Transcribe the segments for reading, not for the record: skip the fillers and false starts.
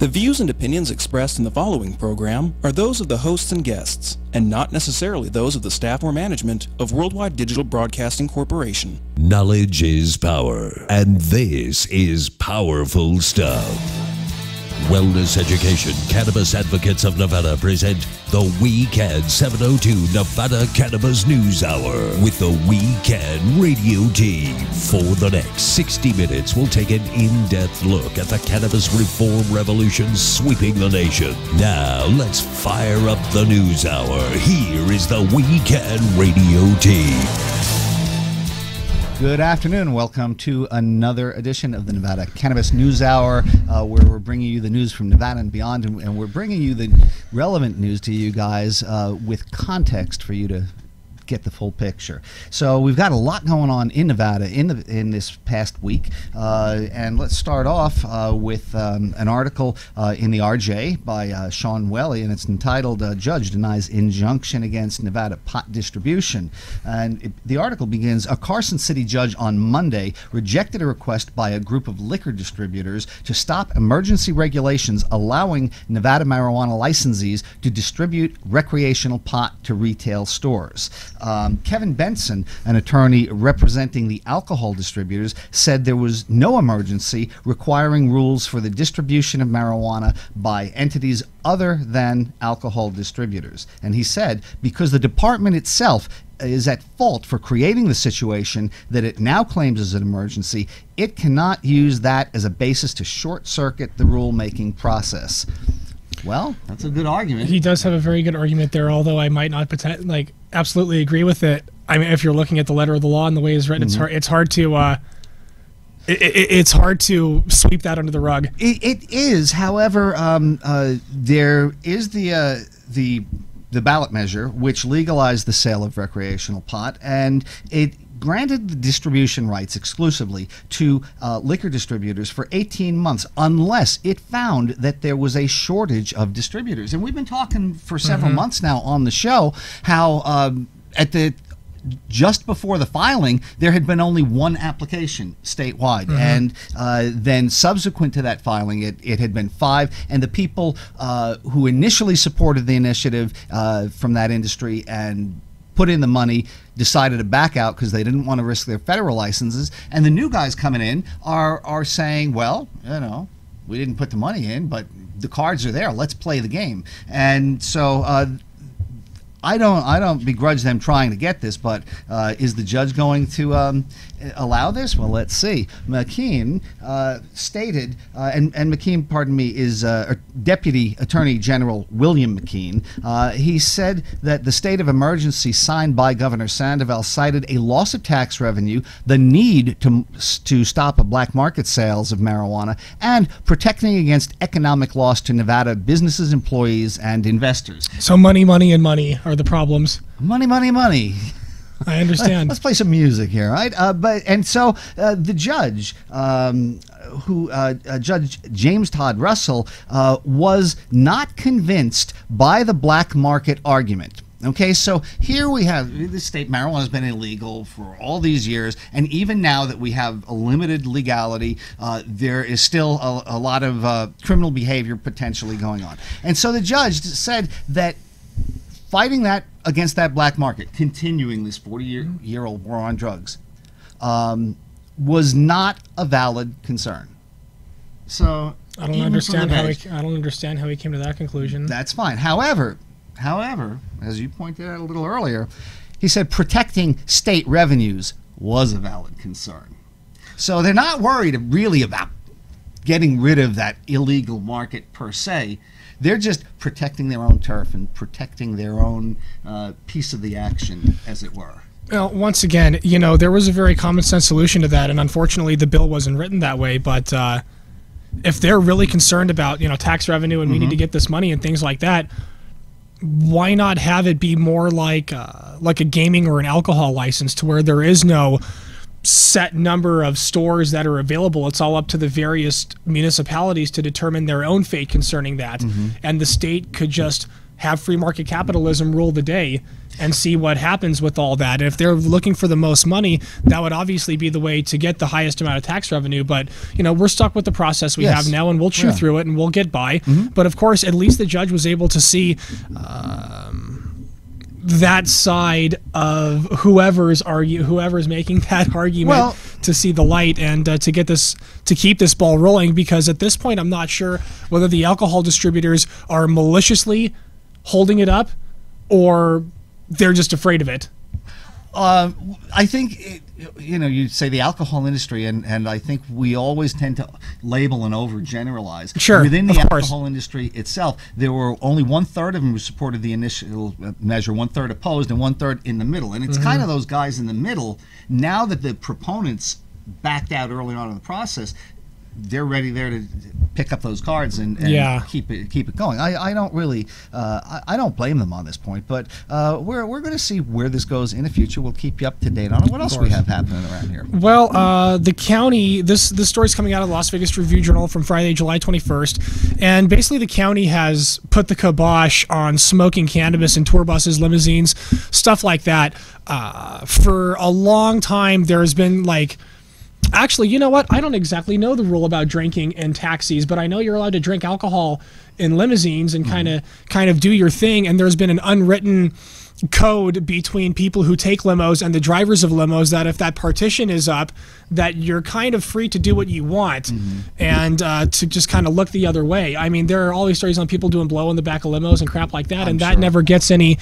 The views and opinions expressed in the following program are those of the hosts and guests, and not necessarily those of the staff or management of Worldwide Digital Broadcasting Corporation. Knowledge is power, and this is powerful stuff. Wellness Education Cannabis Advocates of Nevada present the We Can 702 Nevada Cannabis News Hour with the We Can radio team. For the next 60 minutes, we'll take an in-depth look at the cannabis reform revolution sweeping the nation. Now, let's fire up the news hour. Here is the We Can radio team. Good afternoon. Welcome to another edition of the Nevada Cannabis News Hour, where we're bringing you the news from Nevada and beyond, and we're bringing you the relevant news to you guys with context for you to get the full picture. So we've got a lot going on in Nevada in this past week, and let's start off with an article in the RJ by Sean Welly, and it's entitled "Judge Denies Injunction Against Nevada Pot Distribution." And the article begins, a Carson City judge on Monday rejected a request by a group of liquor distributors to stop emergency regulations allowing Nevada marijuana licensees to distribute recreational pot to retail stores. Kevin Benson, an attorney representing the alcohol distributors, said there was no emergency requiring rules for the distribution of marijuana by entities other than alcohol distributors. And he said, because the department itself is at fault for creating the situation that it now claims is an emergency, it cannot use that as a basis to short-circuit the rulemaking process. Well, that's a good argument. He does have a very good argument there, although I might not absolutely agree with it. I mean, if you're looking at the letter of the law and the way it's written, it's hard to it's hard to sweep that under the rug. It is. However, there is the ballot measure which legalized the sale of recreational pot, and it granted the distribution rights exclusively to liquor distributors for 18 months unless it found that there was a shortage of distributors. And we've been talking for several months now on the show how just before the filing, there had been only one application statewide, and then subsequent to that filing, it had been 5, and the people who initially supported the initiative from that industry and put in the money decided to back out because they didn't want to risk their federal licenses, and the new guys coming in are saying, well, you know, we didn't put the money in, but the cards are there, let's play the game. And so I don't begrudge them trying to get this, but is the judge going to allow this? Well, let's see. McKean stated, and McKean, pardon me, is Deputy Attorney General William McKean. He said that the state of emergency signed by Governor Sandoval cited a loss of tax revenue, the need to stop a black market sales of marijuana, and protecting against economic loss to Nevada businesses, employees, and investors. So money, money, and money are the problems. Money, money, money. I understand. Let's play some music here, right? So the judge, Judge James Todd Russell, was not convinced by the black market argument. Okay, so here we have the state marijuana has been illegal for all these years, and even now that we have a limited legality, there is still a lot of criminal behavior potentially going on. And so the judge said that fighting that against that black market, continuing this 40-year-old war on drugs, was not a valid concern. So I don't understand how he came to that conclusion. That's fine. However, as you pointed out a little earlier, he said protecting state revenues was a valid concern. So they're not worried really about getting rid of that illegal market per se. They're just protecting their own turf and protecting their own piece of the action, as it were. Well, once again, you know, there was a very common sense solution to that, and unfortunately the bill wasn't written that way. But if they're really concerned about, you know, tax revenue and we need to get this money and things like that, why not have it be more like a gaming or an alcohol license, to where there is no set number of stores that are available? It's all up to the various municipalities to determine their own fate concerning that, and the state could just have free market capitalism rule the day and see what happens with all that. And if they're looking for the most money, that would obviously be the way to get the highest amount of tax revenue. But, we're stuck with the process we have now, and we'll chew through it and we'll get by. But of course, at least the judge was able to see that side of whoever's making that argument to see the light and to keep this ball rolling. Because at this point, I'm not sure whether the alcohol distributors are maliciously holding it up or they're just afraid of it. I think, you say the alcohol industry, and I think we always tend to label and overgeneralize. Sure, within the alcohol course. Industry itself, there were only 1/3 of them who supported the initial measure, 1/3 opposed, and 1/3 in the middle. And it's kind of those guys in the middle, now that the proponents backed out early on in the process, they're ready there to pick up those cards and keep it going. I don't really I don't blame them on this point, but we're going to see where this goes in the future. We'll keep you up to date on it. What else we have happening around here? Well, the county, this story's coming out of the Las Vegas Review-Journal from Friday, July 21st, and basically the county has put the kibosh on smoking cannabis in tour buses, limousines, stuff like that. For a long time, there's been actually, you know what? I don't exactly know the rule about drinking in taxis, but I know you're allowed to drink alcohol in limousines and kind of do your thing. And there's been an unwritten code between people who take limos and the drivers of limos that if that partition is up, that you're kind of free to do what you want and to just kind of look the other way. I mean, there are all these stories on people doing blow in the back of limos and crap like that, and that never gets any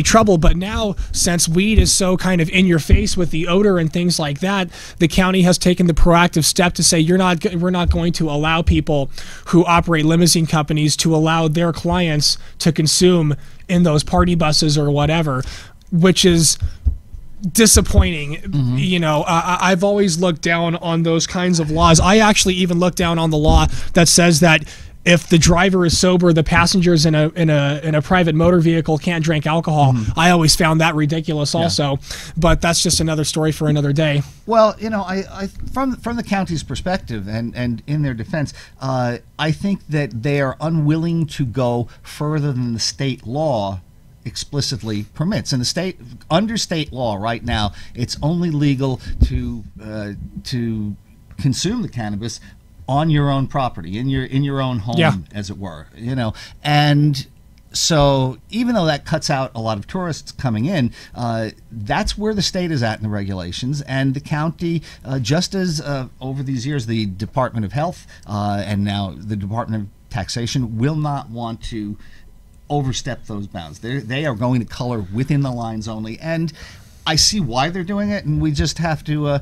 trouble. But now, since weed is so kind of in your face with the odor and things like that, the county has taken the proactive step to say we're not going to allow people who operate limousine companies to allow their clients to consume in those party buses or whatever, which is disappointing. I've always looked down on those kinds of laws. I actually even look down on the law that says that if the driver is sober, the passengers in a private motor vehicle can't drink alcohol. I always found that ridiculous also, but that's just another story for another day. Well, I from the county's perspective and in their defense, I think that they are unwilling to go further than the state law explicitly permits. And under state law right now, it's only legal to consume the cannabis on your own property, in your own home, as it were. And so even though that cuts out a lot of tourists coming in, that's where the state is at in the regulations. And the county, just as over these years, the Department of Health and now the Department of Taxation will not want to overstep those bounds. They are going to color within the lines only, and I see why they're doing it, and we just have to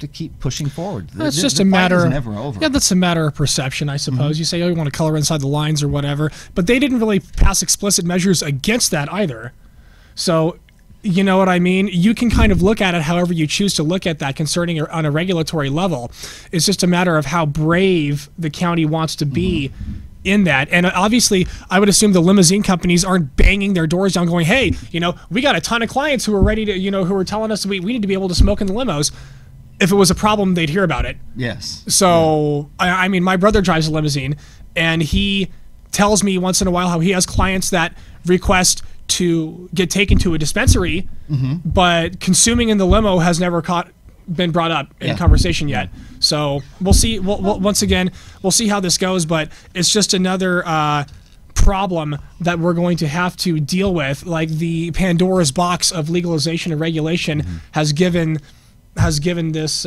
keep pushing forward. It's just a matter of never over. Yeah, that's a matter of perception, I suppose. You say, oh, you want to color inside the lines or whatever, but they didn't really pass explicit measures against that either. So, you know what I mean? You can kind of look at it however you choose to look at that concerning on a regulatory level. It's just a matter of how brave the county wants to be in that. And obviously, I would assume the limousine companies aren't banging their doors down going, hey, we got a ton of clients who are ready to, who are telling us we need to be able to smoke in the limos. If it was a problem, they'd hear about it. Yes. So, I mean, my brother drives a limousine, and he tells me once in a while how he has clients that request to get taken to a dispensary, but consuming in the limo has never been brought up in conversation yet. So we'll see. Once again, we'll see how this goes, but it's just another problem that we're going to have to deal with. Like the Pandora's box of legalization and regulation has given problems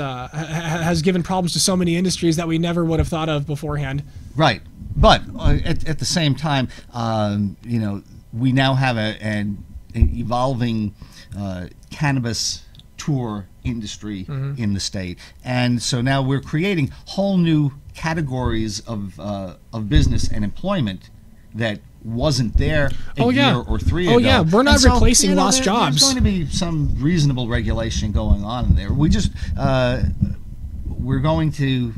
to so many industries that we never would have thought of beforehand. Right, but at the same time, we now have an evolving cannabis tour industry in the state, and so now we're creating whole new categories of business and employment that wasn't there a year or three ago. Oh yeah, we're not replacing lost jobs. There's going to be some reasonable regulation going on in there. We just we're going to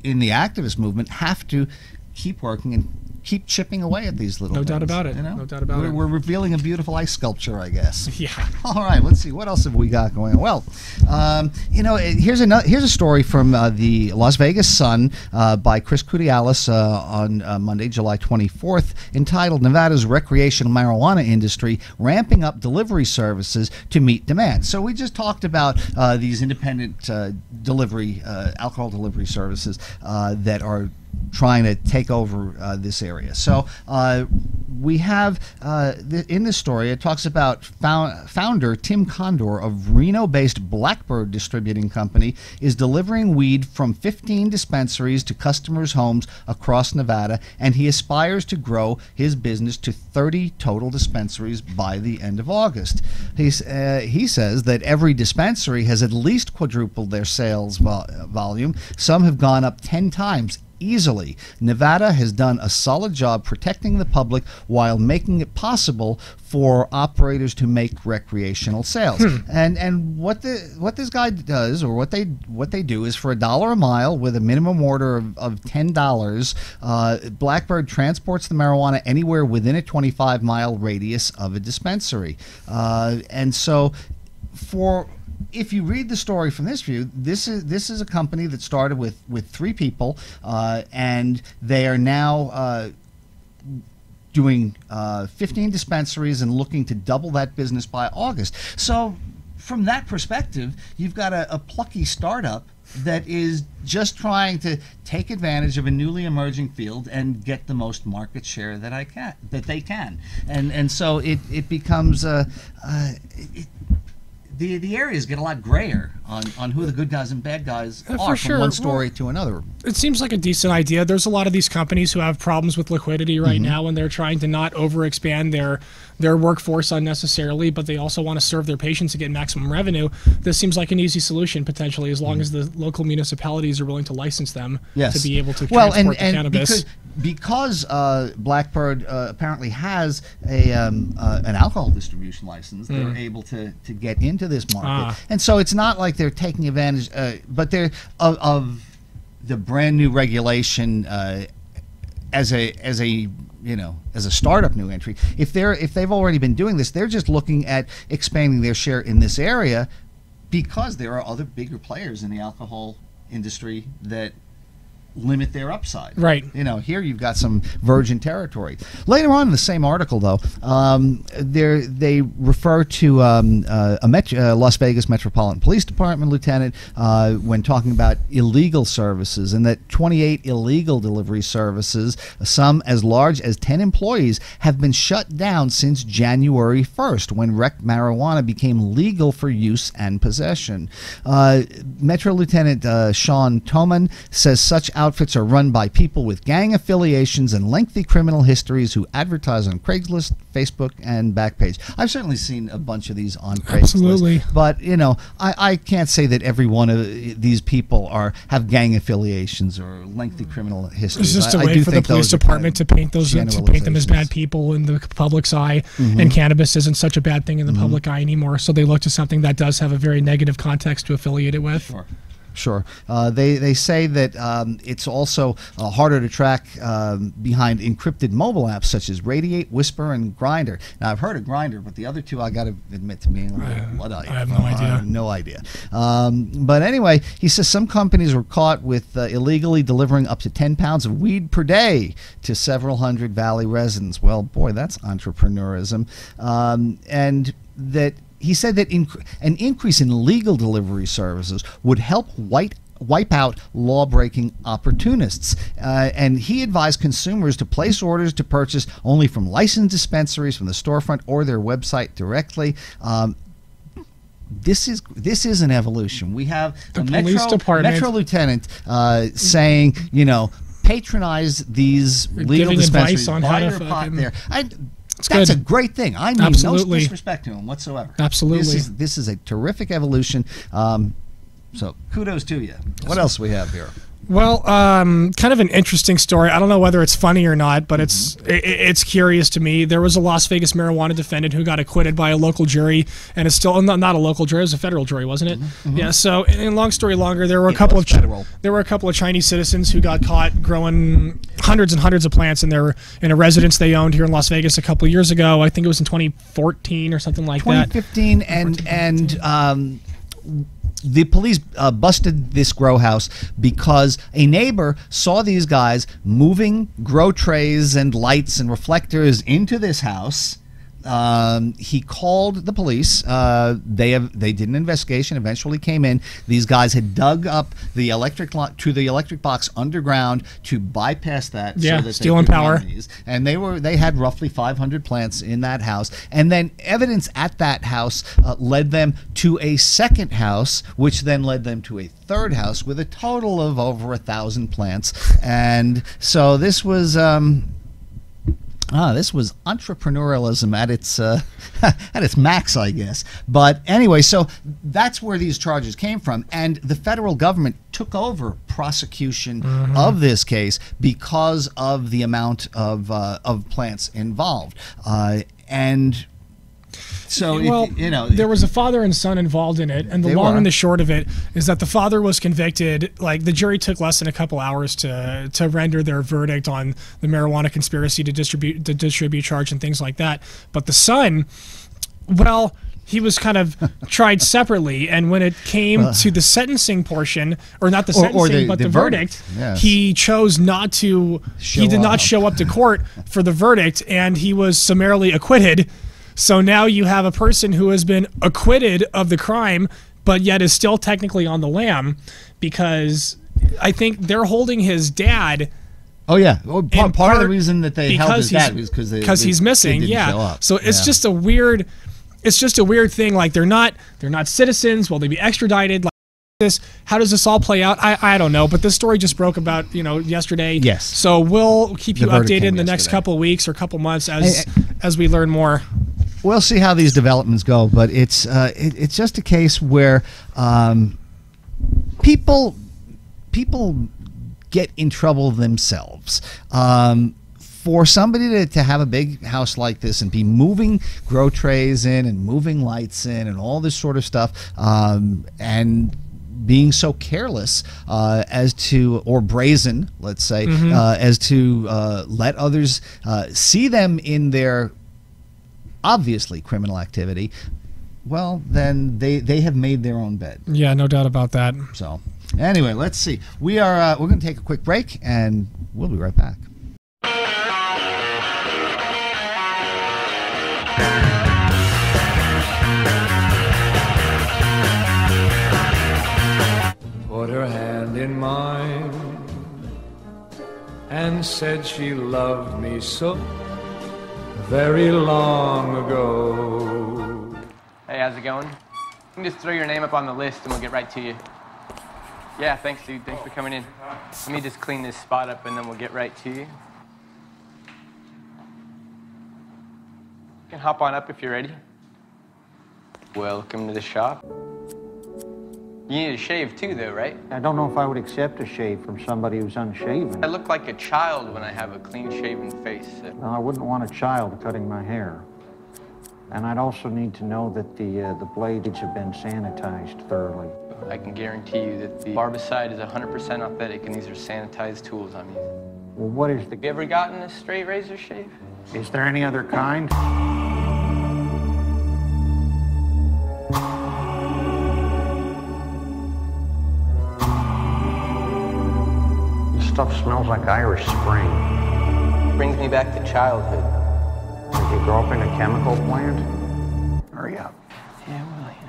in the activist movement have to keep working and keep chipping away at these little No things, doubt about it. you know? No doubt about it. We're revealing a beautiful ice sculpture, I guess. Yeah. All right, let's see. What else have we got going on? Well, here's a story from the Las Vegas Sun by Chris Kudialis on Monday, July 24th, entitled "Nevada's Recreational Marijuana Industry Ramping Up Delivery Services to Meet Demand." So we just talked about these independent alcohol delivery services that are trying to take over this area. So we have in this story, it talks about founder Tim Condor of Reno-based Blackbird Distributing Company is delivering weed from 15 dispensaries to customers' homes across Nevada, and he aspires to grow his business to 30 total dispensaries by the end of August. He says that every dispensary has at least quadrupled their sales volume. Some have gone up 10 times easily. Nevada has done a solid job protecting the public while making it possible for operators to make recreational sales. And what this guy does, or what they do, is for $1 a mile with a minimum order of $10, Blackbird transports the marijuana anywhere within a 25-mile radius of a dispensary. And so if you read the story from this view, this is a company that started with 3 people, and they are now doing 15 dispensaries and looking to double that business by August. So from that perspective, you've got a plucky startup that is just trying to take advantage of a newly emerging field and get the most market share that they can. And so it becomes the areas get a lot grayer on who the good guys and bad guys are from one story to another. It seems like a decent idea. There's a lot of these companies who have problems with liquidity right now, and they're trying to not overexpand their workforce unnecessarily, but they also want to serve their patients and get maximum revenue. This seems like an easy solution potentially, as long as the local municipalities are willing to license them to be able to transport the cannabis. Because Blackbird apparently has an alcohol distribution license, they're able to get into this market, and so it's not like they're taking advantage, but they're of the brand new regulation as a startup new entry. If they've already been doing this, they're just looking at expanding their share in this area because there are other bigger players in the alcohol industry that limit their upside. Right. Here you've got some virgin territory. Later on in the same article, though, they refer to a Las Vegas Metropolitan Police Department lieutenant when talking about illegal services, and that 28 illegal delivery services, some as large as 10 employees, have been shut down since January 1st, when rec marijuana became legal for use and possession. Metro Lieutenant Sean Toman says such outfits are run by people with gang affiliations and lengthy criminal histories who advertise on Craigslist, Facebook, and Backpage. I've certainly seen a bunch of these on Craigslist. Absolutely. But, I can't say that every one of these people have gang affiliations or lengthy criminal histories. It's just a way for the police department to paint them as bad people in the public's eye, and cannabis isn't such a bad thing in the public eye anymore, so they look to something that does have a very negative context to affiliate it with. Sure. They say that it's also harder to track behind encrypted mobile apps such as Radiate, Whisper, and Grindr. Now, I've heard of Grindr, but the other two I got to admit to being I have no idea. I have no idea. But anyway, he says some companies were caught with illegally delivering up to 10 pounds of weed per day to several hundred Valley residents. Well, boy, that's entrepreneurism. And that he said that an increase in legal delivery services would help wipe out law-breaking opportunists. And he advised consumers to place orders to purchase only from licensed dispensaries from the storefront or their website directly. This is an evolution. We have the police department, Metro Lieutenant saying, patronize these legal dispensaries. On buy how your to pot there. That's a great thing. I mean, no disrespect to him whatsoever. Absolutely. This is a terrific evolution. So kudos to you. What else we have here? Well, kind of an interesting story. I don't know whether it's funny or not, but it's curious to me. There was a Las Vegas marijuana defendant who got acquitted by a local jury, and it's still not a local jury. It was a federal jury, wasn't it? Yeah. So, in long story longer, there were a couple of Chinese citizens who got caught growing hundreds and hundreds of plants in a residence they owned here in Las Vegas a couple of years ago. I think it was in 2014 or something like that. 2015, and the police busted this grow house because a neighbor saw these guys moving grow trays and lights and reflectors into this house. He called the police. They did an investigation. Eventually, came in. These guys had dug up the electric box underground to bypass that. Yeah, so that stealing power. And they had roughly 500 plants in that house. And then evidence at that house led them to a second house, which then led them to a third house with a total of over 1,000 plants. And so this was. This was entrepreneurialism at its at its max, I guess. But anyway, so that's where these charges came from, and the federal government took over prosecution of this case because of the amount of plants involved, and. So, well, there was a father and son involved in it, and the long and the short of it is that the father was convicted. Like, the jury took less than a couple hours to render their verdict on the marijuana conspiracy to distribute charge and things like that. But the son, well, he was kind of tried separately, and when it came to the sentencing portion, or not the sentencing, but the verdict, yes. He chose not to. He did not show up to court for the verdict, and he was summarily acquitted. So now you have a person who has been acquitted of the crime, but yet is still technically on the lam, because I think they're holding his dad. Oh yeah, well, part of the reason that they held his dad was because he's missing. Yeah, so it's just a weird. It's just a weird thing. Like, they're not citizens. Will they be extradited? Like this? How does this all play out? I don't know. But this story just broke about yesterday. Yes. So we'll keep you updated in the next couple of weeks or couple months as we learn more. We'll see how these developments go, but it's just a case where people get in trouble themselves. For somebody to have a big house like this and be moving grow trays in and moving lights in and all this sort of stuff, and being so careless or brazen, let's say, as to let others see them in their obviously criminal activity, well, then they have made their own bed. Yeah, no doubt about that. So anyway, let's see. We're going to take a quick break, and we'll be right back. Put her hand in mine and said she loved me so very long ago. Hey, how's it going? You can just throw your name up on the list and we'll get right to you. Yeah, thanks, dude. Thanks for coming in. Let me just clean this spot up and then we'll get right to you. You can hop on up if you're ready. Welcome to the shop. You need a shave too, though, right? I don't know if I would accept a shave from somebody who's unshaven. I look like a child when I have a clean-shaven face. No, I wouldn't want a child cutting my hair. And I'd also need to know that the blades have been sanitized thoroughly. I can guarantee you that the barbicide is 100% authentic, and these are sanitized tools I'm using. Well, what is the... Have you ever gotten a straight razor shave? Is there any other kind? Stuff smells like Irish Spring. Brings me back to childhood. Did you grow up in a chemical plant? Hurry up. Yeah, well, you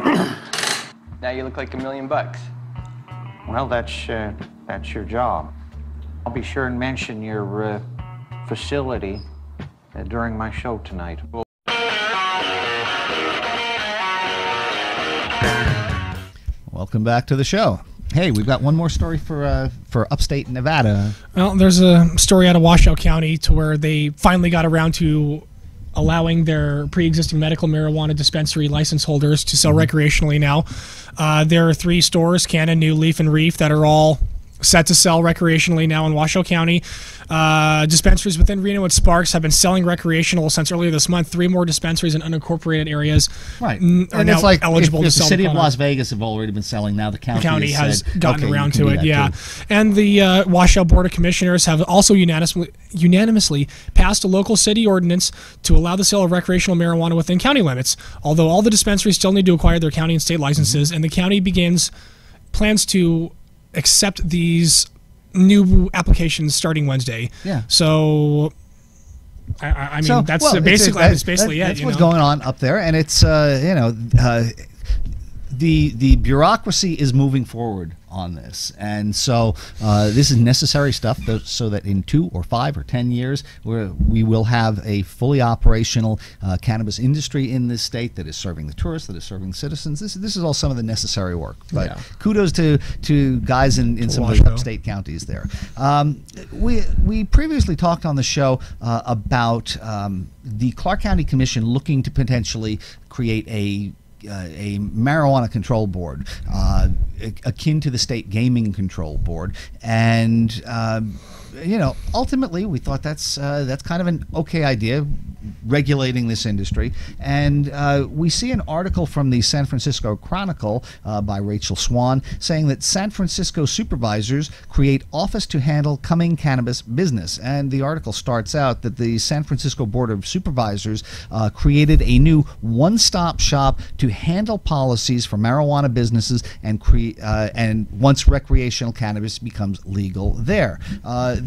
know. Now you look like $1 million. Well, that's your job. I'll be sure and mention your facility during my show tonight. Welcome back to the show. Hey, we've got one more story for upstate Nevada. Well, there's a story out of Washoe County to where they finally got around to allowing their pre-existing medical marijuana dispensary license holders to sell recreationally now. There are 3 stores, Cannon, New Leaf, and Reef, that are all set to sell recreationally now in Washoe County. Dispensaries within Reno and Sparks have been selling recreational since earlier this month. 3 more dispensaries in unincorporated areas right. are And now it's like eligible if to sell the city of product. Las Vegas have already been selling. Now the county has said, gotten okay, around you to can it, do that yeah. too. And the Washoe Board of Commissioners have also unanimously passed a local city ordinance to allow the sale of recreational marijuana within county limits, although all the dispensaries still need to acquire their county and state licenses, and the county plans to accept these new applications starting Wednesday. Yeah. So I mean, that's well, basically that's it. That's what's going on up there, and it's the bureaucracy is moving forward on this, and so this is necessary stuff so that in 2 or 5 or 10 years we will have a fully operational cannabis industry in this state that is serving the tourists, that is serving the citizens. This is all some of the necessary work. But kudos to guys in some of the upstate counties there. We previously talked on the show about the Clark County Commission looking to potentially create a marijuana control board akin to the state gaming control board, and ultimately we thought that's kind of an okay idea, regulating this industry. And we see an article from the San Francisco Chronicle by Rachel Swan saying that San Francisco supervisors create office to handle coming cannabis business. And the article starts out that the San Francisco Board of Supervisors created a new one-stop shop to handle policies for marijuana businesses and once recreational cannabis becomes legal there.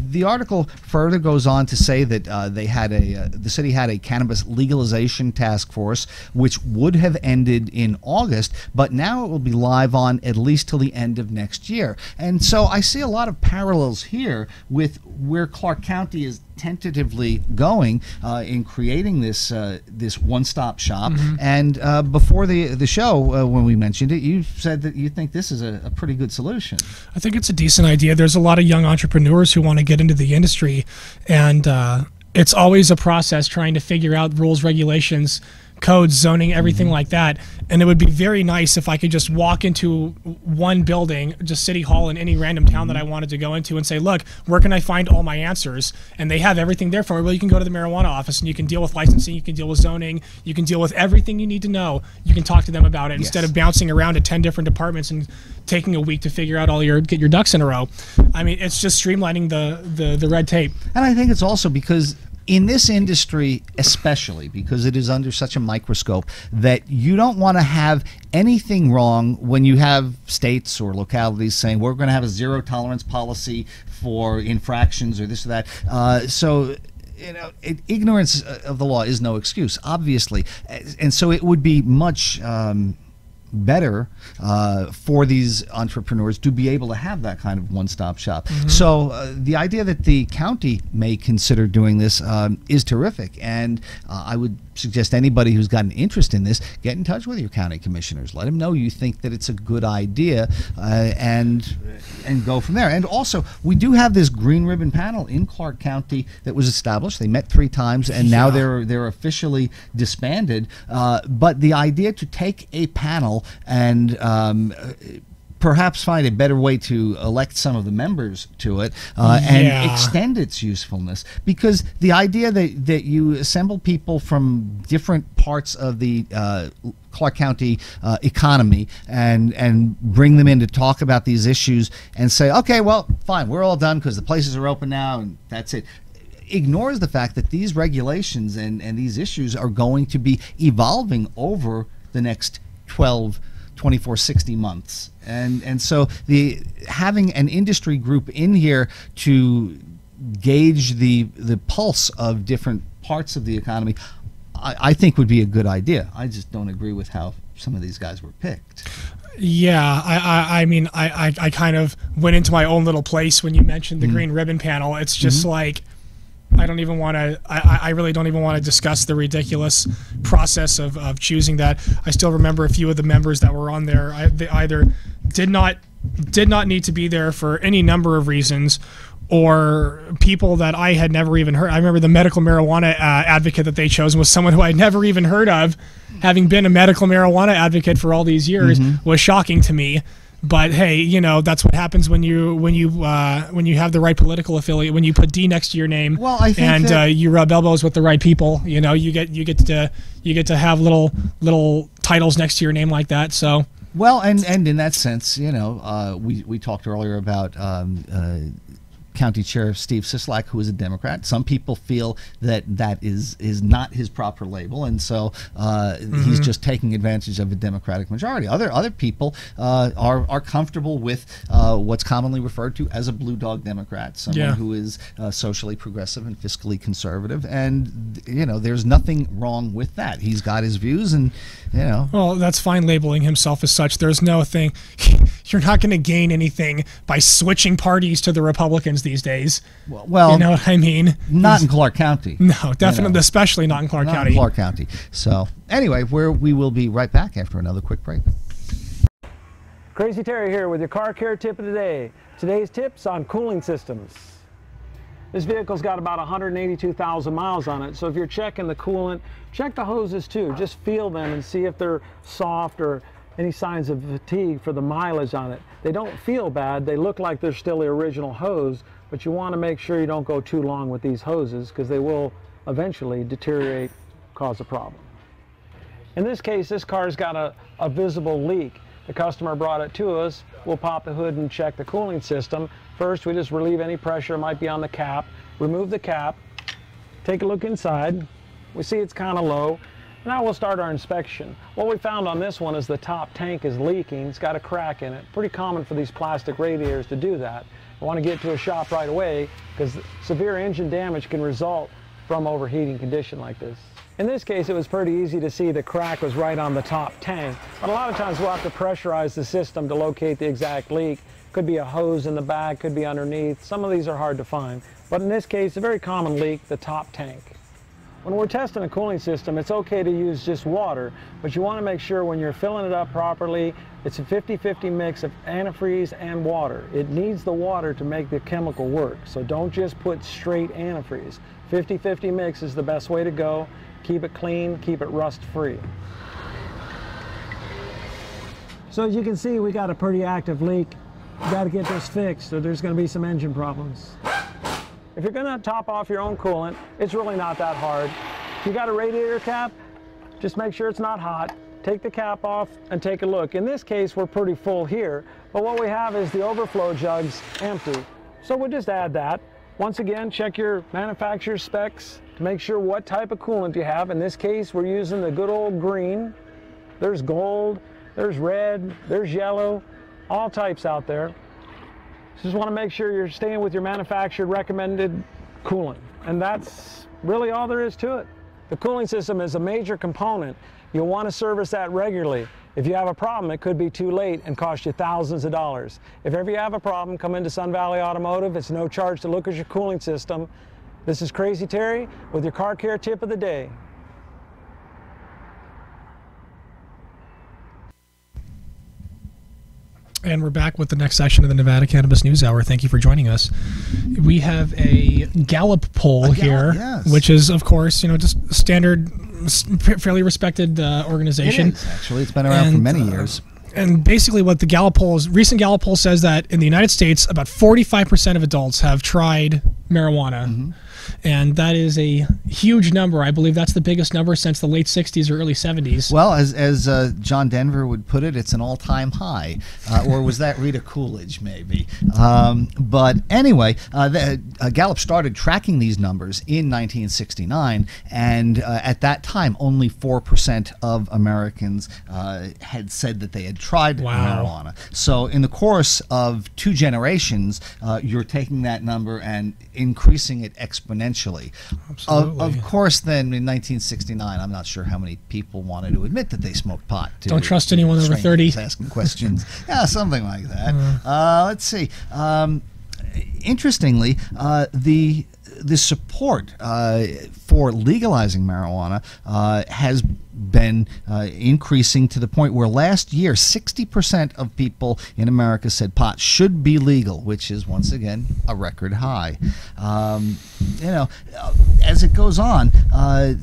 The article further goes on to say that the city had a cannabis legalization task force which would have ended in August, but now it will be live on at least till the end of next year. And so I see a lot of parallels here with where Clark County is tentatively going in creating this one-stop shop. And before the show, when we mentioned it, you said that you think this is a pretty good solution. I think it's a decent idea. There's a lot of young entrepreneurs who want to get into the industry, and it's always a process trying to figure out rules, regulations, codes, zoning, everything like that. And it would be very nice if I could just walk into one building, just City Hall in any random town that I wanted to go into, and say, look, where can I find all my answers? And they have everything there for me. Well, you can go to the marijuana office and you can deal with licensing, you can deal with zoning, you can deal with everything you need to know. You can talk to them about it instead of bouncing around to 10 different departments and taking a week to figure out get your ducks in a row. I mean, it's just streamlining the red tape. And I think it's also because in this industry, especially because it is under such a microscope, that you don't want to have anything wrong when you have states or localities saying we're going to have a zero tolerance policy for infractions or this or that. So ignorance of the law is no excuse, obviously. And so it would be much better for these entrepreneurs to be able to have that kind of one-stop shop. So the idea that the county may consider doing this is terrific, and I would suggest anybody who's got an interest in this, get in touch with your county commissioners. Let them know you think that it's a good idea, and go from there. And also, we do have this green ribbon panel in Clark County that was established. They met 3 times, and now they're officially disbanded. But the idea to take a panel and perhaps find a better way to elect some of the members to it and extend its usefulness, because the idea that you assemble people from different parts of the Clark County economy and bring them in to talk about these issues and say, okay, well, fine, we're all done because the places are open now and that's it, ignores the fact that these regulations and these issues are going to be evolving over the next 12, 24, 60 months. And so having an industry group in here to gauge the pulse of different parts of the economy, I think would be a good idea. I just don't agree with how some of these guys were picked. Yeah, I mean, I kind of went into my own little place when you mentioned the green ribbon panel. It's just like, I don't even want to, I really don't even want to discuss the ridiculous process of choosing that. I still remember a few of the members that were on there. They either did not need to be there for any number of reasons, or people that I had never even heard. I remember the medical marijuana advocate that they chose was someone who I'd never even heard of. Having been a medical marijuana advocate for all these years was shocking to me. But hey, you know, that's what happens when you have the right political affiliate. When you put D next to your name, well, I think you rub elbows with the right people. You know, you get to have little titles next to your name like that. So. Well, and in that sense, you know, we talked earlier about County Chair Steve Sisolak, who is a Democrat. Some people feel that is not his proper label, and so he's just taking advantage of a Democratic majority. Other people are comfortable with what's commonly referred to as a blue dog Democrat, someone who is socially progressive and fiscally conservative. And you know, there's nothing wrong with that. He's got his views, and you know. Well, that's fine labeling himself as such. There's no thing. You're not going to gain anything by switching parties to the Republicans these days. Well, you know what I mean? Not in Clark County. No, definitely, especially not in Clark County. In Clark County. So anyway, we will be right back after another quick break. Crazy Terry here with your car care tip of the day. Today's tips on cooling systems. This vehicle's got about 182,000 miles on it, so if you're checking the coolant, check the hoses too. Just feel them and see if they're soft or any signs of fatigue for the mileage on it. They don't feel bad. They look like they're still the original hose, but you want to make sure you don't go too long with these hoses because they will eventually deteriorate, cause a problem. In this case, this car's got a visible leak. The customer brought it to us. We'll pop the hood and check the cooling system. First, we just relieve any pressure that might be on the cap, remove the cap, take a look inside. We see it's kind of low. Now we'll start our inspection. What we found on this one is the top tank is leaking. It's got a crack in it. Pretty common for these plastic radiators to do that. I want to get to a shop right away because severe engine damage can result from overheating condition like this. In this case, it was pretty easy to see the crack was right on the top tank, but a lot of times we'll have to pressurize the system to locate the exact leak. Could be a hose in the back, could be underneath. Some of these are hard to find, but in this case, a very common leak, the top tank. When we're testing a cooling system, it's okay to use just water, but you want to make sure when you're filling it up properly, it's a 50-50 mix of antifreeze and water. It needs the water to make the chemical work, so don't just put straight antifreeze. 50-50 mix is the best way to go. Keep it clean, keep it rust-free. So as you can see, we got a pretty active leak. You got to get this fixed, or there's going to be some engine problems. If you're going to top off your own coolant, it's really not that hard. If you got a radiator cap, just make sure it's not hot. Take the cap off and take a look. In this case, we're pretty full here, but what we have is the overflow jugs empty. So we'll just add that. Once again, check your manufacturer's specs to make sure what type of coolant you have. In this case, we're using the good old green. There's gold, there's red, there's yellow, all types out there. Just want to make sure you're staying with your manufacturer recommended coolant. And that's really all there is to it. The cooling system is a major component. You'll want to service that regularly. If you have a problem, it could be too late and cost you thousands of dollars. If ever you have a problem, come into Sun Valley Automotive. It's no charge to look at your cooling system. This is Crazy Terry with your car care tip of the day. And we're back with the next section of the Nevada Cannabis News Hour. Thank you for joining us. We have a Gallup poll here, which is, of course, you know, just standard, fairly respected organization. It is, actually. It's been around for many years. And basically what the Gallup poll is, recent Gallup poll says that in the United States, about 45% of adults have tried marijuana. Mm-hmm. And that is a huge number. I believe that's the biggest number since the late 60s or early 70s. Well, as John Denver would put it, it's an all-time high. Or was that Rita Coolidge, maybe? But anyway, Gallup started tracking these numbers in 1969, and at that time, only 4% of Americans had said that they had tried marijuana. So in the course of 2 generations, you're taking that number and increasing it exponentially. Absolutely. Of course, then in 1969, I'm not sure how many people wanted to admit that they smoked pot. Don't trust anyone over 30. Asking questions. Yeah, something like that. Let's see. Interestingly, the support for legalizing marijuana has been increasing to the point where last year 60% of people in America said pot should be legal, which is once again a record high. As it goes on,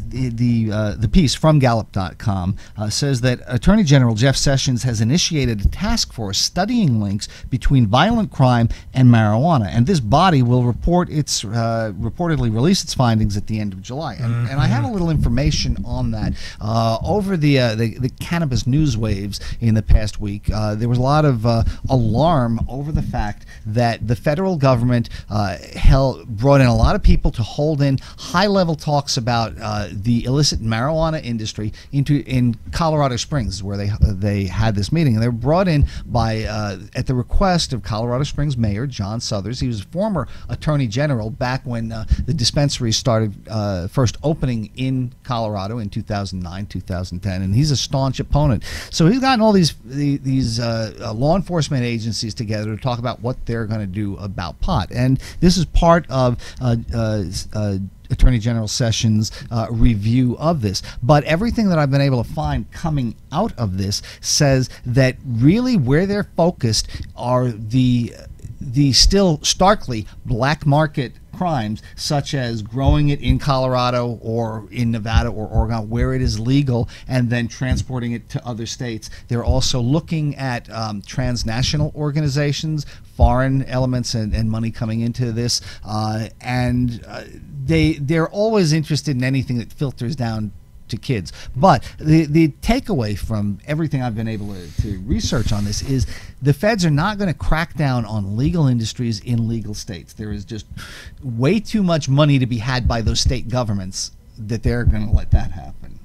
the piece from Gallup.com says that Attorney General Jeff Sessions has initiated a task force studying links between violent crime and marijuana, and this body will reportedly release its findings at the end of July. And I have a little information on that. Over the cannabis news waves in the past week, there was a lot of alarm over the fact that the federal government brought in a lot of people to hold in high-level talks about the illicit marijuana industry in Colorado Springs, where they had this meeting. And they were brought in by at the request of Colorado Springs Mayor John Suthers. He was a former Attorney General back when the dispensaries started first opening in Colorado in 2009, 2010, and he's a staunch opponent. So he's gotten all these law enforcement agencies together to talk about what they're going to do about pot. And this is part of Attorney General Sessions' review of this. But everything that I've been able to find coming out of this says that really where they're focused are the still starkly black market crimes, such as growing it in Colorado or in Nevada or Oregon, where it is legal, and then transporting it to other states. They're also looking at transnational organizations, foreign elements, and money coming into this, and they're always interested in anything that filters down to kids. But the takeaway from everything I've been able to research on this is the feds are not going to crack down on legal industries in legal states. There is just way too much money to be had by those state governments that they're going to let that happen.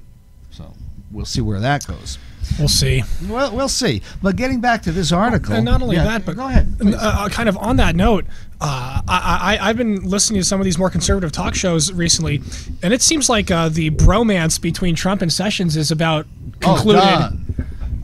So we'll see where that goes. We'll see. Well, we'll see. But getting back to this article, and not only that, but go ahead. Kind of on that note, I've been listening to some of these more conservative talk shows recently, and it seems like the bromance between Trump and Sessions is about concluded.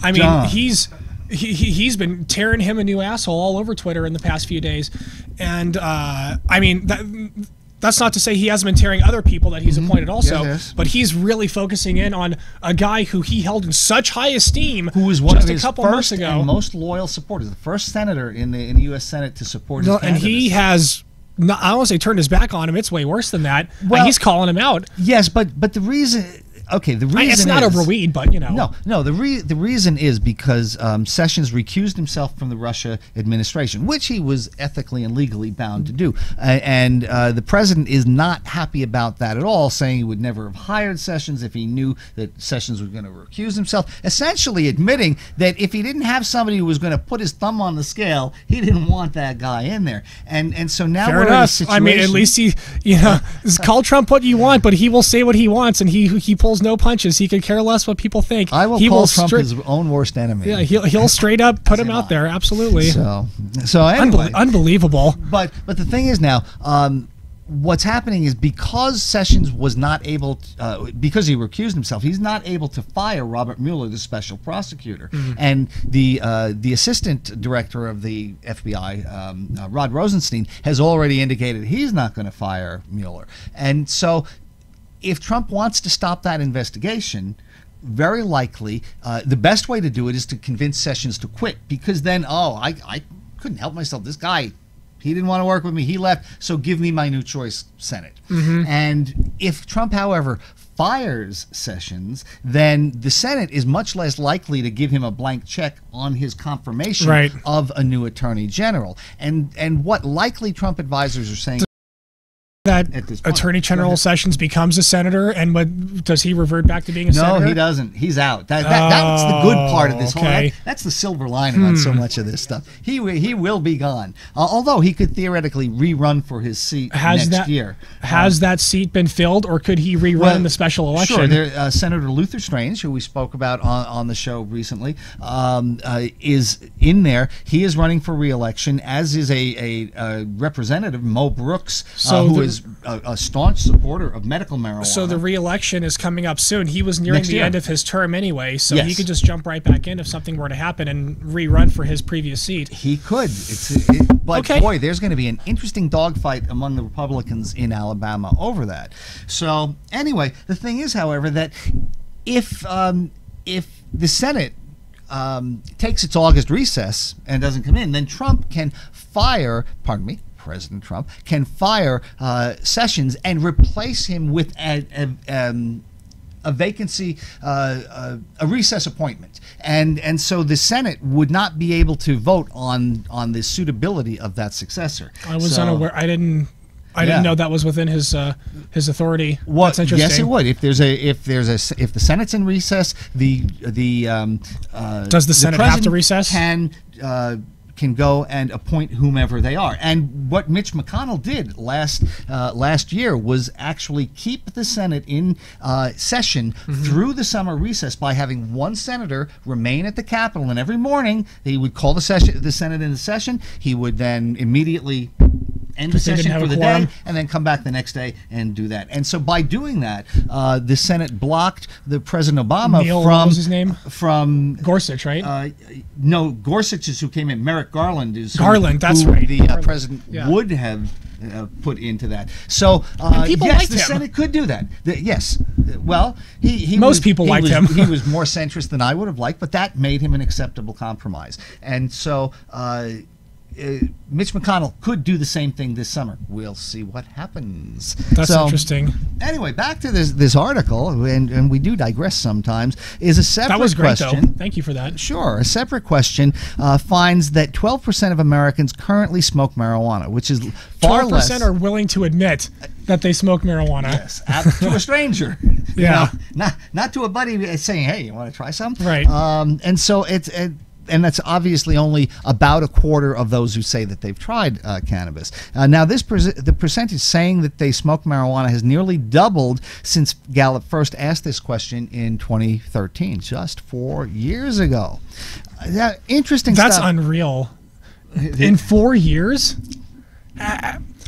I mean, he's been tearing him a new asshole all over Twitter in the past few days, and I mean that's not to say he hasn't been tearing other people that he's appointed also, yes. But he's really focusing in on a guy who he held in such high esteem, who was one just of his a couple months first ago, and most loyal supporters, the first senator in the U.S. Senate to support his and he has. I don't want to say turned his back on him. It's way worse than that. Well, he's calling him out. Yes, but the reason. Okay, the reason it's not a weed, but you know. No. The reason is because Sessions recused himself from the Russia administration, which he was ethically and legally bound to do, and the president is not happy about that at all, saying he would never have hired Sessions if he knew that Sessions was going to recuse himself. Essentially, admitting that if he didn't have somebody who was going to put his thumb on the scale, he didn't want that guy in there, and so now we're in a situation. I mean, at least he, call Trump what you want, but he will say what he wants, and he pulls no punches. He could care less what people think. I will call Trump his own worst enemy. Yeah, he'll straight up put him out there. Absolutely. So anyway, unbelievable. But the thing is now, what's happening is because Sessions was not able to, because he recused himself, he's not able to fire Robert Mueller, the special prosecutor, and the assistant director of the FBI, Rod Rosenstein, has already indicated he's not going to fire Mueller, and so. If Trump wants to stop that investigation, very likely the best way to do it is to convince Sessions to quit, because then, I couldn't help myself. This guy, he didn't want to work with me. He left, so give me my new choice Senate. And if Trump, however, fires Sessions, then the Senate is much less likely to give him a blank check on his confirmation of a new attorney general. And what likely Trump advisors are saying that Attorney General Sessions becomes a senator, and does he revert back to being a senator? No, he doesn't. He's out. That's the good part of this whole. That's the silver lining on so much of this stuff. He will be gone. Although he could theoretically rerun for his seat next year. Has that seat been filled, or could he rerun in the special election? Sure. Senator Luther Strange, who we spoke about on the show recently, is in there. He is running for re-election, as is a representative, Mo Brooks, who is a staunch supporter of medical marijuana. So the re-election is coming up soon. He was nearing the end of his term anyway, so he could just jump right back in if something were to happen and rerun for his previous seat. He could. But boy, there's going to be an interesting dogfight among the Republicans in Alabama over that. So anyway, the thing is, however, that if the Senate takes its August recess and doesn't come in, then Trump can fire, President Trump can fire Sessions and replace him with a vacancy, a recess appointment, and so the Senate would not be able to vote on the suitability of that successor. I was unaware. I didn't know that was within his authority. That's interesting. Yes, it would. If the Senate's in recess, does the Senate have to recess? Can go and appoint whomever they are. And what Mitch McConnell did last year was actually keep the Senate in session through the summer recess by having one senator remain at the Capitol, and every morning he would call the Senate into session. He would then immediately end the session for the day and then come back the next day and do that. And so by doing that, the Senate blocked the President Obama Neil, from what was his name? From Gorsuch, right? No, Gorsuch is who came in. Merrick Garland is that's who right. The president would have put into that. So yes, the Senate could do that. Yes. Well, most people liked him. He was more centrist than I would have liked, but that made him an acceptable compromise. And so Mitch McConnell could do the same thing this summer. We'll see what happens. That's interesting. Anyway, back to this article, and we do digress sometimes, is a separate that was great, question. Though. Thank you for that. Sure. A separate question finds that 12% of Americans currently smoke marijuana, which is far less. 12% are willing to admit that they smoke marijuana. Yes, to a stranger. Yeah. Not to a buddy saying, hey, you want to try some? Right. And so and that's obviously only about a quarter of those who say that they've tried cannabis. Now, the percentage saying that they smoke marijuana has nearly doubled since Gallup first asked this question in 2013, just 4 years ago. Interesting That's stuff. unreal. In 4 years?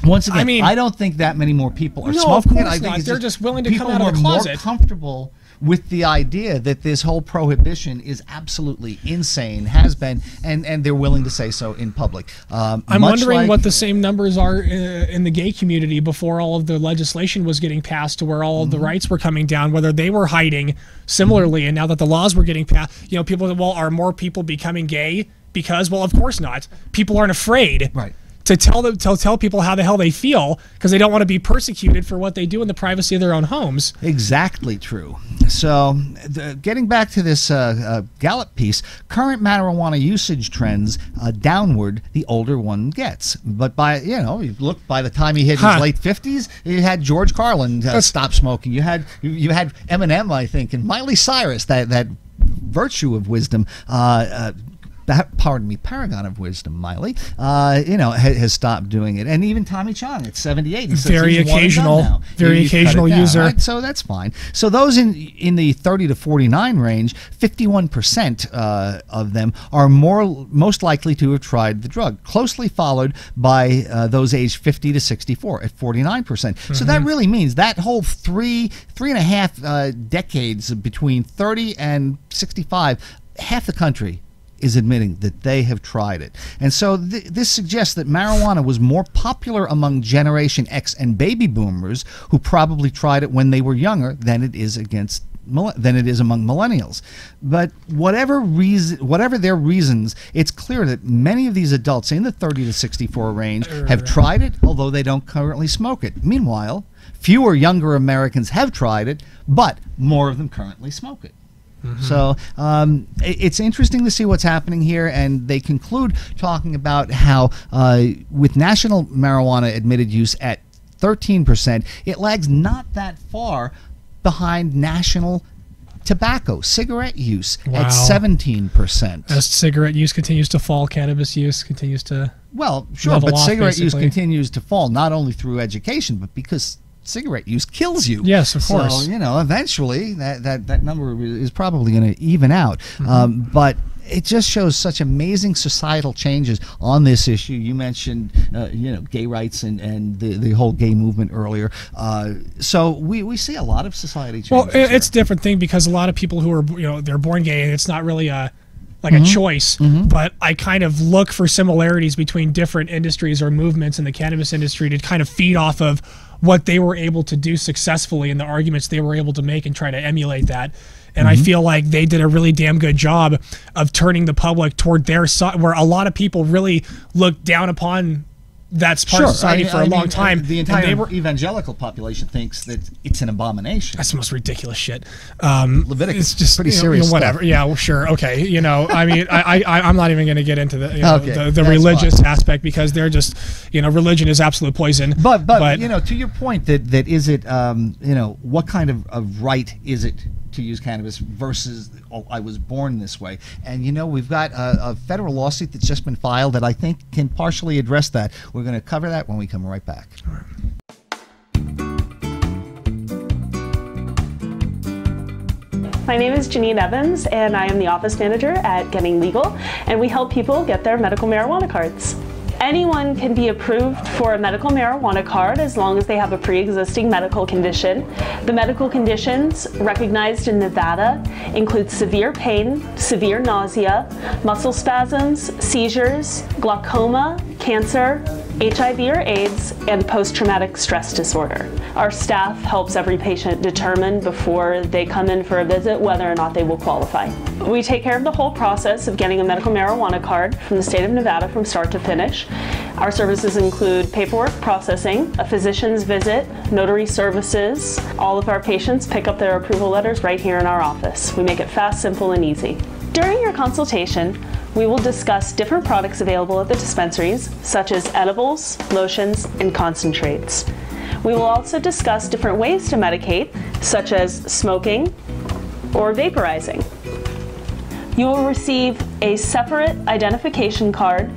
Once again, I don't think that many more people are smoking it. I think they're just willing to come out of the people are closet. more comfortable with the idea that this whole prohibition is absolutely insane, has been, and they're willing to say so in public. I'm wondering what the same numbers are in the gay community before all of the legislation was getting passed to where all of the rights were coming down, whether they were hiding similarly, and now that the laws were getting passed, people say, well, are more people becoming gay? Because, well, of course not. People aren't afraid. Right. To tell people how the hell they feel because they don't want to be persecuted for what they do in the privacy of their own homes. Exactly true. So, getting back to this Gallup piece, current marijuana usage trends downward the older one gets. But you look, by the time he hit his late 50s, you had George Carlin stop smoking. You had Eminem, I think, and Miley Cyrus, that virtue of wisdom. Paragon of wisdom, Miley, has stopped doing it. And even Tommy Chong at 78. Very occasional user. Right? So that's fine. So those in the 30 to 49 range, 51% of them are most likely to have tried the drug, closely followed by those aged 50 to 64 at 49%. So that really means that whole three and a half decades between 30 and 65, half the country is admitting that they have tried it. And so this suggests that marijuana was more popular among Generation X and baby boomers who probably tried it when they were younger than it is among millennials. But whatever their reasons, it's clear that many of these adults in the 30 to 64 range have tried it, although they don't currently smoke it. Meanwhile, fewer younger Americans have tried it, but more of them currently smoke it. So it's interesting to see what's happening here, and they conclude talking about how with national marijuana admitted use at 13%, it lags not that far behind national cigarette use at 17%. As cigarette use continues to fall, cannabis use continues to but cigarette use continues to fall not only through education, but because cigarette use kills you. Yes, of course. So, eventually that number is probably going to even out. But it just shows such amazing societal changes on this issue. You mentioned, gay rights and the whole gay movement earlier. So we see a lot of society changes. Well, it's a different thing because a lot of people who are, they're born gay, and it's not really a choice, but I kind of look for similarities between different industries or movements in the cannabis industry to kind of feed off of what they were able to do successfully and the arguments they were able to make and try to emulate that. And I feel like they did a really damn good job of turning the public toward their side, where a lot of people really looked down upon that part of society for a long time. The entire evangelical population thinks that it's an abomination. That's the most ridiculous shit. Leviticus it's just pretty serious whatever. stuff. Yeah, well, sure. Okay. I mean, I'm not even going to get into the that's religious fine. aspect, because they're just, religion is absolute poison. But to your point, that is it, what kind of right is it to use cannabis versus, I was born this way? And we've got a federal lawsuit that's just been filed that I think can partially address that. We're going to cover that when we come right back. All right. My name is Janine Evans, and I am the office manager at Getting Legal, and we help people get their medical marijuana cards. Anyone can be approved for a medical marijuana card as long as they have a pre-existing medical condition. The medical conditions recognized in Nevada include severe pain, severe nausea, muscle spasms, seizures, glaucoma, cancer, HIV or AIDS, and post-traumatic stress disorder. Our staff helps every patient determine before they come in for a visit whether or not they will qualify. We take care of the whole process of getting a medical marijuana card from the state of Nevada from start to finish. Our services include paperwork processing, a physician's visit, notary services. All of our patients pick up their approval letters right here in our office. We make it fast, simple, and easy. During your consultation, we will discuss different products available at the dispensaries, such as edibles, lotions, and concentrates. We will also discuss different ways to medicate, such as smoking or vaporizing. You will receive a separate identification card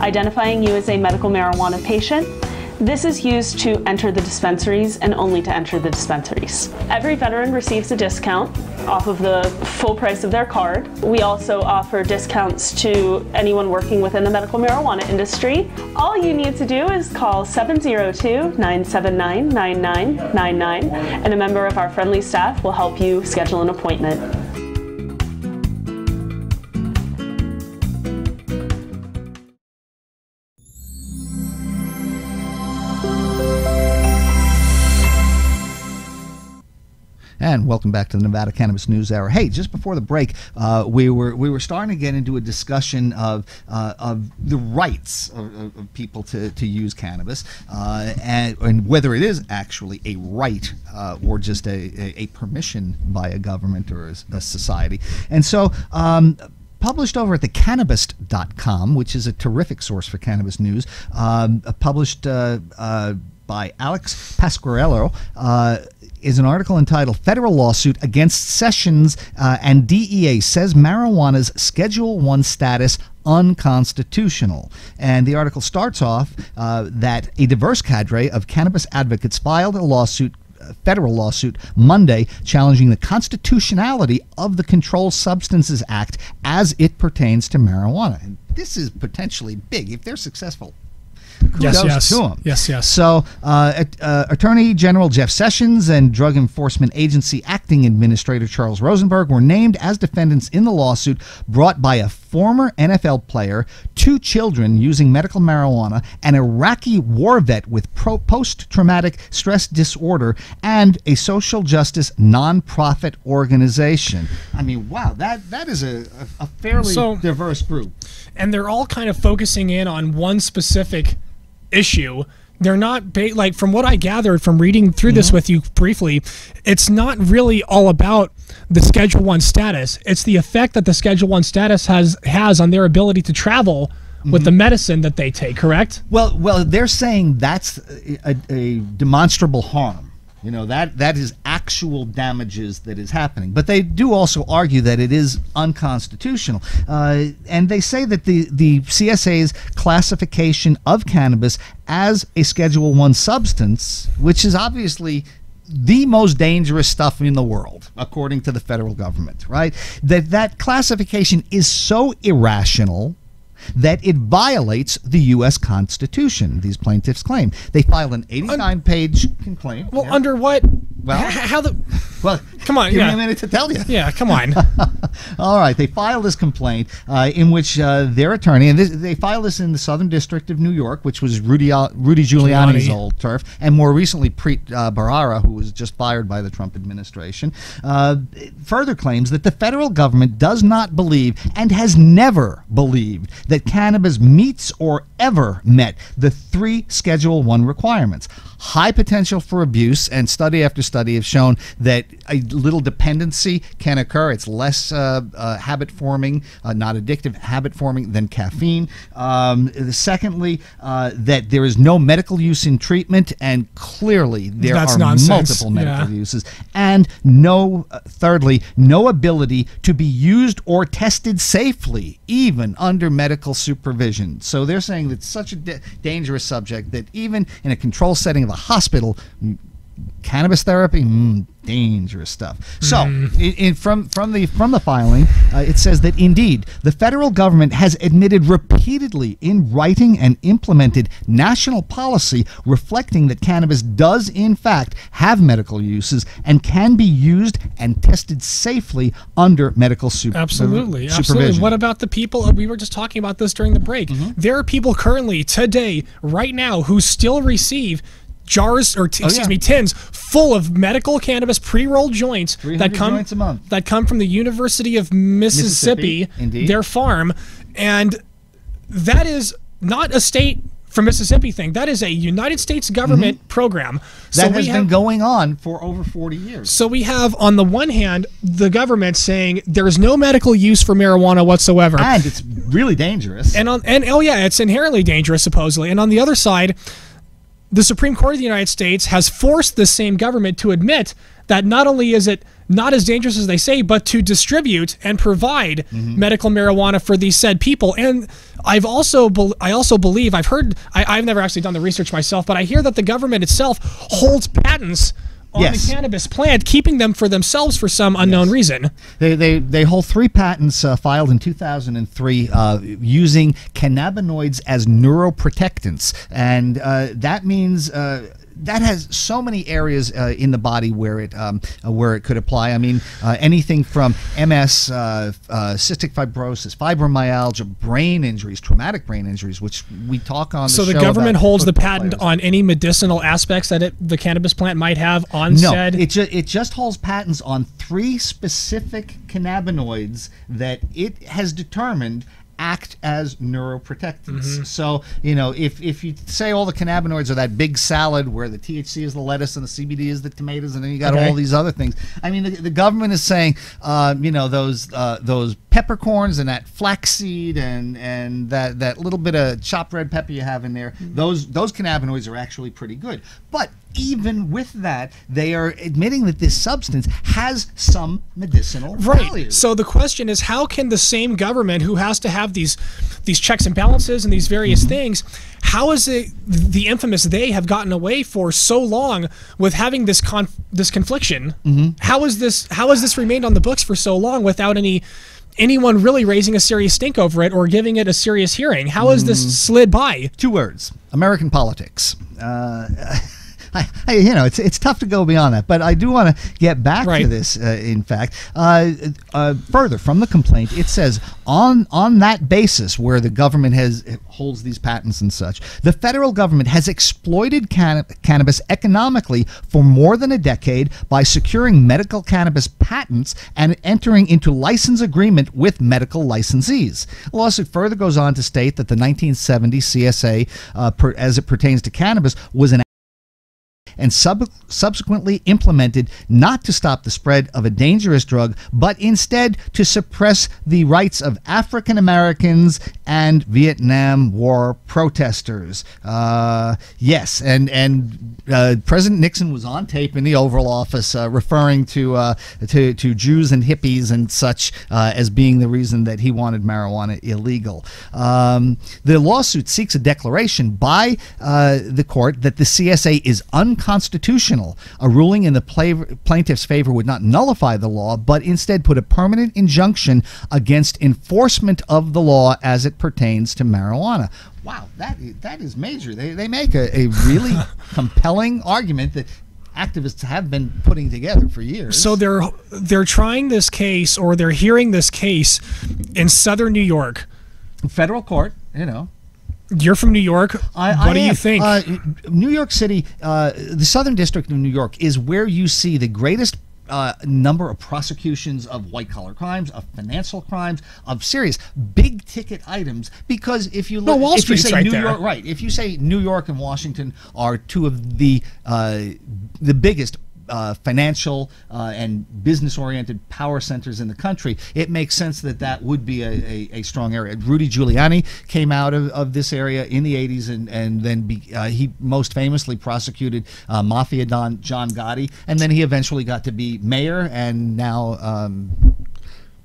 identifying you as a medical marijuana patient. This is used to enter the dispensaries and only to enter the dispensaries. Every veteran receives a discount off of the full price of their card. We also offer discounts to anyone working within the medical marijuana industry. All you need to do is call 702-979-9999, and a member of our friendly staff will help you schedule an appointment. And welcome back to the Nevada Cannabis News Hour. Hey, just before the break, we were starting to get into a discussion of the rights of people to use cannabis, and whether it is actually a right or just a permission by a government or a society. And so published over at the Cannabis.com, which is a terrific source for cannabis news, published by Alex Pasquarello, is an article entitled "Federal Lawsuit Against Sessions and DEA Says Marijuana's Schedule 1 Status Unconstitutional." And the article starts off that a diverse cadre of cannabis advocates filed a federal lawsuit Monday challenging the constitutionality of the Controlled Substances Act as it pertains to marijuana. And this is potentially big if they're successful. Kudos to them. Yes. So, Attorney General Jeff Sessions and Drug Enforcement Agency Acting Administrator Charles Rosenberg were named as defendants in the lawsuit brought by a former NFL player, 2 children using medical marijuana, an Iraqi war vet with post-traumatic stress disorder, and a social justice nonprofit organization. I mean, wow, that is a fairly diverse group. And they're all kind of focusing in on one specific issue. They're not like, from what I gathered from reading through this with you briefly, it's not really all about the Schedule 1 status. It's the effect that the Schedule 1 status has on their ability to travel with the medicine that they take, correct? Well, they're saying that's a demonstrable harm. You know, that is actual damages that is happening. But they do also argue that it is unconstitutional. And they say that the CSA's classification of cannabis as a Schedule 1 substance, which is obviously the most dangerous stuff in the world, according to the federal government, right? That classification is so irrational that it violates the U.S. Constitution, these plaintiffs claim. They filed an 89-page complaint. Well, under what? Well, how the... Well, come on, give me a minute to tell you. Yeah, come on. All right, they filed this complaint in which their attorney, and they filed this in the Southern District of New York, which was Rudy Giuliani's old turf, and more recently Preet Bharara, who was just fired by the Trump administration, further claims that the federal government does not believe and has never believed that cannabis meets or ever met the 3 Schedule I requirements. High potential for abuse, and study after study have shown that a little dependency can occur. It's less habit-forming, not addictive, habit-forming than caffeine. Secondly, that there is no medical use in treatment, and clearly there are multiple medical uses. And thirdly, no ability to be used or tested safely, even under medical supervision. So they're saying that it's such a dangerous subject that even in a control setting of a hospital, cannabis therapy, dangerous stuff. So, from the filing, it says that indeed the federal government has admitted repeatedly in writing and implemented national policy reflecting that cannabis does in fact have medical uses and can be used and tested safely under medical supervision. Absolutely. What about the people? We were just talking about this during the break. There are people currently today, right now, who still receive jars or tins full of medical cannabis pre-rolled joints that come from the University of Mississippi, their farm, and that is not a state from Mississippi thing. That is a United States government program that has been going on for over 40 years. So we have, on the one hand, the government saying there's no medical use for marijuana whatsoever, and it's really dangerous. And it's inherently dangerous supposedly. And on the other side, the Supreme Court of the United States has forced the same government to admit that not only is it not as dangerous as they say, but to distribute and provide medical marijuana for these said people. And I also believe, I've never actually done the research myself, but I hear that the government itself holds patents on the cannabis plant, keeping them for themselves for some unknown reason. They hold 3 patents filed in 2003 using cannabinoids as neuroprotectants, and that means that has so many areas in the body where it could apply. I mean, anything from MS, cystic fibrosis, fibromyalgia, brain injuries, traumatic brain injuries, which we talk on the show. So the government holds the patent on any medicinal aspects that the cannabis plant might have on said? No, it just holds patents on 3 specific cannabinoids that it has determined act as neuroprotectants. So, if you say all the cannabinoids are that big salad where the THC is the lettuce and the CBD is the tomatoes, and then you got all these other things. I mean, the government is saying, those peppercorns and that flaxseed and that little bit of chopped red pepper you have in there, those cannabinoids are actually pretty good. But even with that, they are admitting that this substance has some medicinal value. So the question is, how can the same government who has to have these checks and balances and these various things, how is it the infamous they have gotten away for so long with having this confliction? How is this remained on the books for so long without anyone really raising a serious stink over it or giving it a serious hearing? How has this slid by? 2 words: American politics. It's tough to go beyond that, but I do want to get back to this. In fact, further from the complaint, it says on that basis, where the government holds these patents and such, the federal government has exploited cannabis economically for more than a decade by securing medical cannabis patents and entering into license agreement with medical licensees. The lawsuit further goes on to state that the 1970 CSA, as it pertains to cannabis, was an and subsequently implemented not to stop the spread of a dangerous drug, but instead to suppress the rights of African Americans and Vietnam War protesters. Yes, and President Nixon was on tape in the Oval Office referring to Jews and hippies and such as being the reason that he wanted marijuana illegal. The lawsuit seeks a declaration by the court that the CSA is unconstitutional. A ruling in the plaintiff's favor would not nullify the law, but instead put a permanent injunction against enforcement of the law as it pertains to marijuana. Wow, that is major. They make a really compelling argument that activists have been putting together for years. So they're trying this case, or they're hearing this case in Southern New York. Federal court, you know. You're from New York. What do you think? New York City, the Southern District of New York is where you see the greatest number of prosecutions of white-collar crimes, of financial crimes, of serious big-ticket items. Because if you look, Wall Street's right New there. York, right? If you say New York and Washington are two of the biggest financial and business-oriented power centers in the country, it makes sense that that would be a strong area. Rudy Giuliani came out of this area in the 80s, and then he most famously prosecuted Mafia Don John Gotti, and then he eventually got to be mayor, and now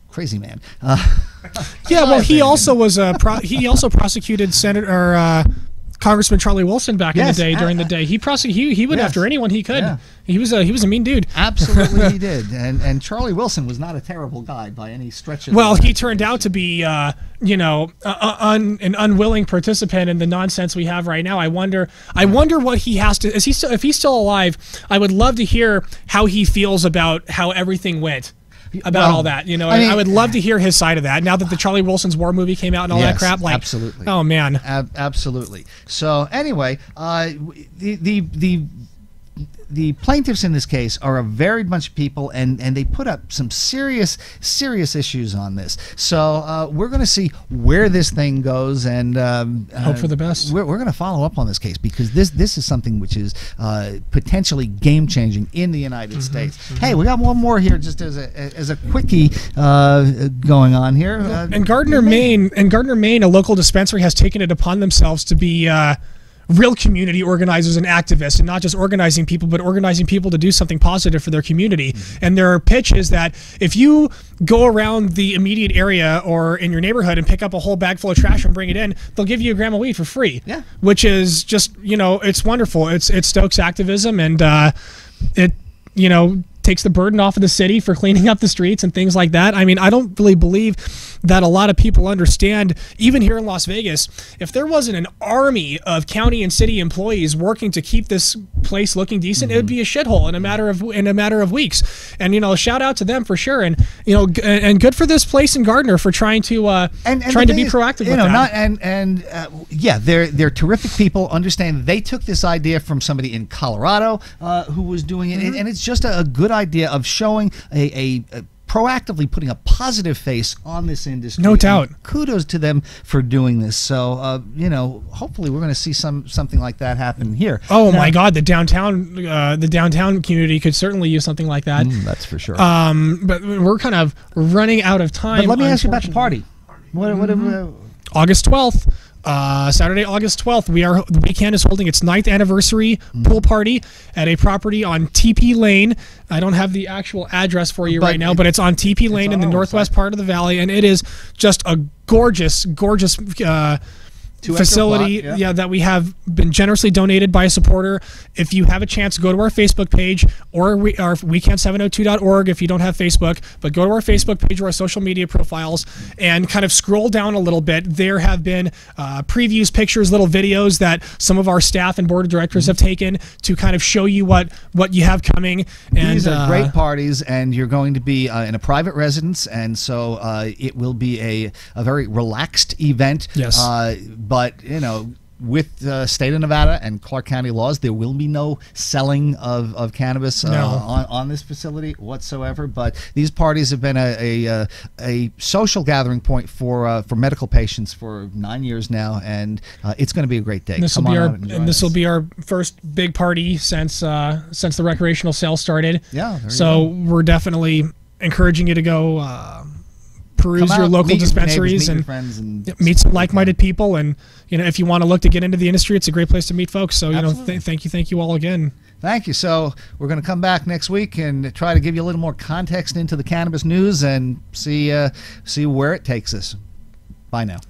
crazy man. Yeah, well, he also was he also prosecuted Senator Congressman Charlie Wilson back in the day. During the day, he went after anyone he could. Yeah. He was a mean dude. Absolutely, he did. And Charlie Wilson was not a terrible guy by any stretch of. Well, he turned out to be, an unwilling participant in the nonsense we have right now. I wonder what he has to. If he's still alive, I would love to hear how he feels about how everything went. About all that, I mean, I would love to hear his side of that. Now that the Charlie Wilson's War movie came out and all that crap, like, absolutely. Oh man, absolutely. So anyway, the plaintiffs in this case are a varied bunch of people, and they put up some serious issues on this. So we're going to see where this thing goes, and hope for the best. We're going to follow up on this case, because this is something which is potentially game changing in the United States. Hey, we got one more here, just as a quickie going on here. In Gardner, Maine, a local dispensary has taken it upon themselves to be real community organizers and activists, and not just organizing people, but organizing people to do something positive for their community. And their pitch is that if you go around the immediate area or in your neighborhood and pick up a whole bag full of trash and bring it in, they'll give you a gram of weed for free. Yeah. Which is just, it's wonderful. It stokes activism, and it takes the burden off of the city for cleaning up the streets and things like that. I mean, I don't really believe that a lot of people understand, even here in Las Vegas, if there wasn't an army of county and city employees working to keep this place looking decent, it would be a shithole in a matter of weeks. And shout out to them for sure, and and good for this place in Gardner for trying to be proactive with that. Yeah, they're terrific people. Understand they took this idea from somebody in Colorado who was doing it, and it's just a good idea of showing a proactively putting a positive face on this industry. No doubt. And kudos to them for doing this. So, hopefully we're going to see something like that happen here. Oh my God, the downtown community could certainly use something like that. That's for sure. But we're kind of running out of time. But let me ask you about the party. August 12th. Saturday, August 12th, the weekend is holding its 9th anniversary pool party at a property on TP Lane. I don't have the actual address for you right now, but it's on TP Lane in the northwest part of the valley, and it is just a gorgeous facility that we have been generously donated by a supporter. If you have a chance, go to our Facebook page or our weekend702.org if you don't have Facebook, but go to our Facebook page or our social media profiles and kind of scroll down a little bit. There have been previews, pictures, little videos that some of our staff and board of directors have taken to kind of show you what you have coming. And these are great parties, and you're going to be in a private residence, and so it will be a very relaxed event. Yes. But, with state of Nevada and Clark County laws, there will be no selling of cannabis on this facility whatsoever. But these parties have been a social gathering point for medical patients for 9 years now, and it's going to be a great day. This will be our first big party since the recreational sale started. Yeah. So we're definitely encouraging you to go peruse your local dispensaries and meet some like-minded people, and if you want to look to get into the industry, it's a great place to meet folks. So thank you all again. Thank you. So we're going to come back next week and try to give you a little more context into the cannabis news and see where it takes us. Bye now.